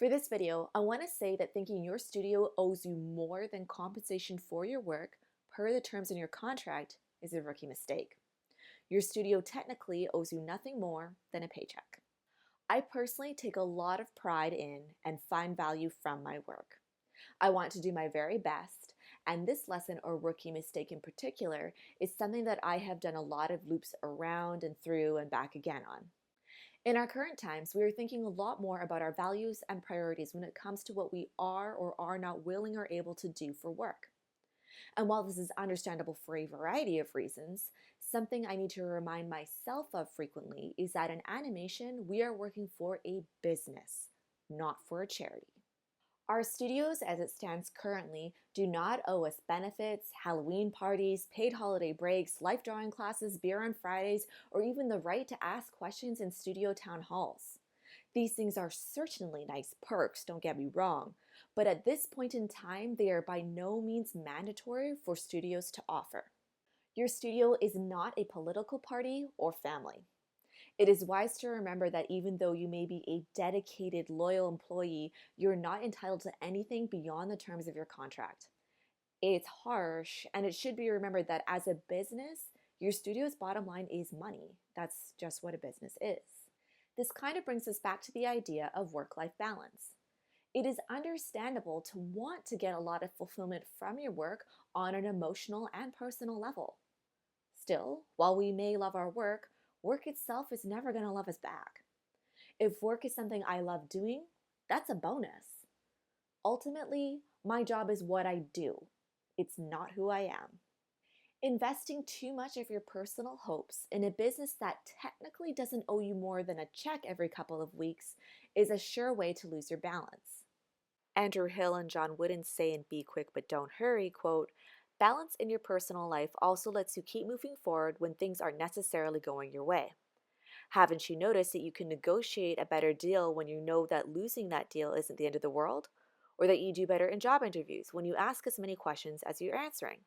For this video, I want to say that thinking your studio owes you more than compensation for your work per the terms in your contract is a rookie mistake. Your studio technically owes you nothing more than a paycheck. I personally take a lot of pride in and find value from my work. I want to do my very best, and this lesson or rookie mistake in particular is something that I have done a lot of loops around and through and back again on. In our current times, we are thinking a lot more about our values and priorities when it comes to what we are or are not willing or able to do for work. And while this is understandable for a variety of reasons, something I need to remind myself of frequently is that in animation, we are working for a business, not for a charity. Our studios, as it stands currently, do not owe us benefits, Halloween parties, paid holiday breaks, life drawing classes, beer on Fridays, or even the right to ask questions in studio town halls. These things are certainly nice perks, don't get me wrong, but at this point in time, they are by no means mandatory for studios to offer. Your studio is not a political party or family. It is wise to remember that even though you may be a dedicated, loyal employee, you're not entitled to anything beyond the terms of your contract. It's harsh, and it should be remembered that as a business, your studio's bottom line is money. That's just what a business is. This kind of brings us back to the idea of work-life balance. It is understandable to want to get a lot of fulfillment from your work on an emotional and personal level. Still, while we may love our work, work itself is never going to love us back. If work is something I love doing, that's a bonus. Ultimately, my job is what I do. It's not who I am. Investing too much of your personal hopes in a business that technically doesn't owe you more than a check every couple of weeks is a sure way to lose your balance. Andrew Hill and John Wooden say in Be Quick But Don't Hurry, quote, "Balance in your personal life also lets you keep moving forward when things aren't necessarily going your way. Haven't you noticed that you can negotiate a better deal when you know that losing that deal isn't the end of the world? Or that you do better in job interviews when you ask as many questions as you're answering?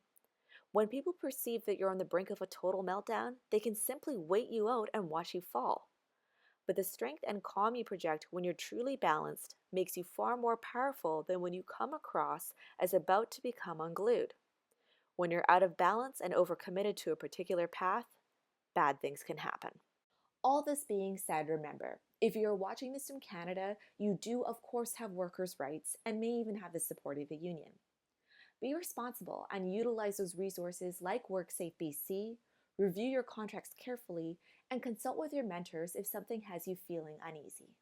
When people perceive that you're on the brink of a total meltdown, they can simply wait you out and watch you fall. But the strength and calm you project when you're truly balanced makes you far more powerful than when you come across as about to become unglued. When you're out of balance and overcommitted to a particular path, bad things can happen." All this being said, remember, if you're watching this from Canada, you do of course have workers' rights and may even have the support of a union. Be responsible and utilize those resources like WorkSafe BC, review your contracts carefully, and consult with your mentors if something has you feeling uneasy.